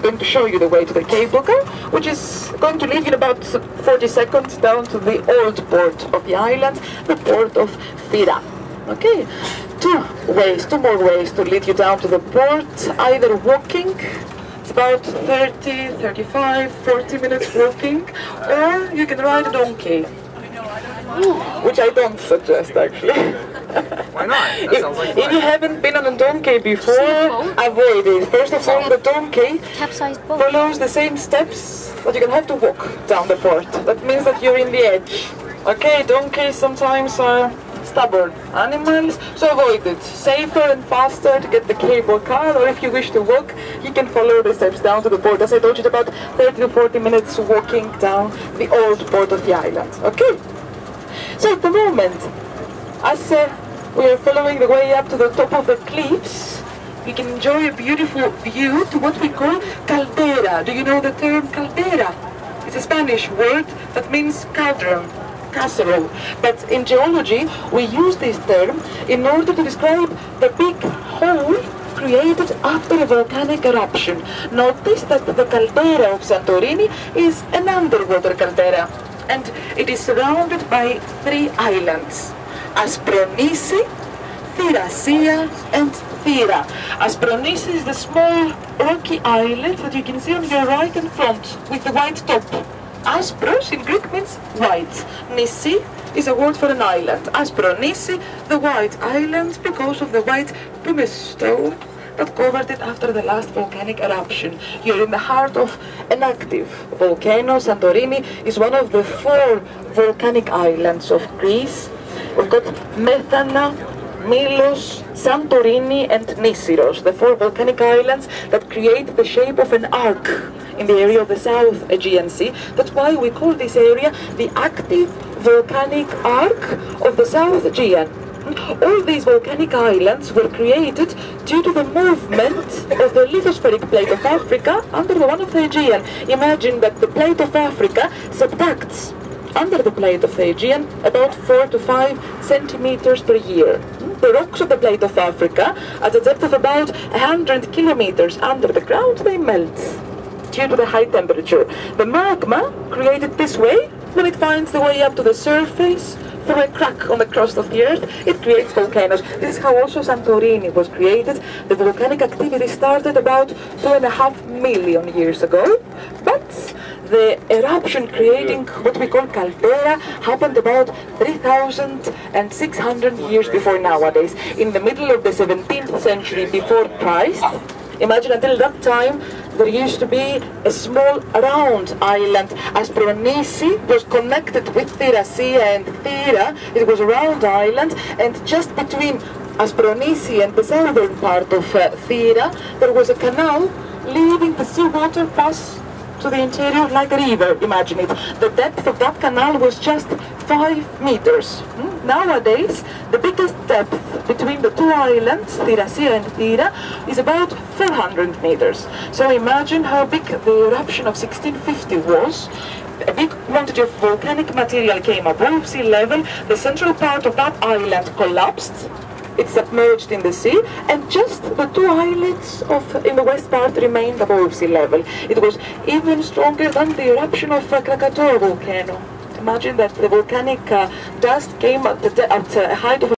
going to show you the way to the cable car, which is going to lead you in about 40 seconds down to the old port of the island, the port of Thira. Okay, two more ways to lead you down to the port, either walking, it's about 30, 35, 40 minutes walking, or you can ride a donkey, which I don't suggest actually. Why not? That sounds like fun. If you haven't been on a donkey before, avoid it. First of all, the donkey follows the same steps, but you're going to have to walk down the port. That means that you're in the edge. Okay, donkeys sometimes are stubborn animals, so avoid it. Safer and faster to get the cable car, or if you wish to walk, you can follow the steps down to the port. As I told you, it's about 30 to 40 minutes walking down the old port of the island. Okay? So at the moment, as we are following the way up to the top of the cliffs, we can enjoy a beautiful view to what we call caldera. Do you know the term caldera? It's a Spanish word that means cauldron, casserole. But in geology, we use this term in order to describe the big hole created after a volcanic eruption. Notice that the caldera of Santorini is an underwater caldera, and it is surrounded by 3 islands: Aspronisi, Thiracia, and Thira. Aspronisi is the small rocky islet that you can see on your right and front with the white top. Aspros in Greek means white. Nisi is a word for an island. Aspronisi, the white island, because of the white pumice stone that covered it after the last volcanic eruption. You're in the heart of an active volcano. Santorini is one of the 4 volcanic islands of Greece. We've got Methana, Milos, Santorini, and Nisiros, the 4 volcanic islands that create the shape of an arc in the area of the South Aegean Sea. That's why we call this area the active volcanic arc of the South Aegean. All these volcanic islands were created due to the movement of the lithospheric plate of Africa under the one of the Aegean. Imagine that the plate of Africa subducts under the plate of the Aegean about 4 to 5 centimeters per year. The rocks of the plate of Africa, at a depth of about 100 kilometers under the ground, they melt due to the high temperature. The magma created this way, when it finds the way up to the surface through a crack on the crust of the earth, it creates volcanoes. This is how also Santorini was created. The volcanic activity started about 2.5 million years ago, but the eruption creating what we call caldera happened about 3,600 years before nowadays, in the middle of the 17th century before Christ. Imagine until that time there used to be a small round island. Aspronisi was connected with Thiracia and Thira. It was a round island, and just between Aspronisi and the southern part of Thira there was a canal leaving the seawater pass to the interior like a river. Imagine it. The depth of that canal was just 5 meters. Nowadays, the biggest depth between the 2 islands, Thiracia and Thira, is about 400 meters. So imagine how big the eruption of 1650 was. A big quantity of volcanic material came above sea level. The central part of that island collapsed. It submerged in the sea, and just the 2 islets in the west part remained above sea level. It was even stronger than the eruption of Krakatoa volcano. Imagine that the volcanic dust came at a height of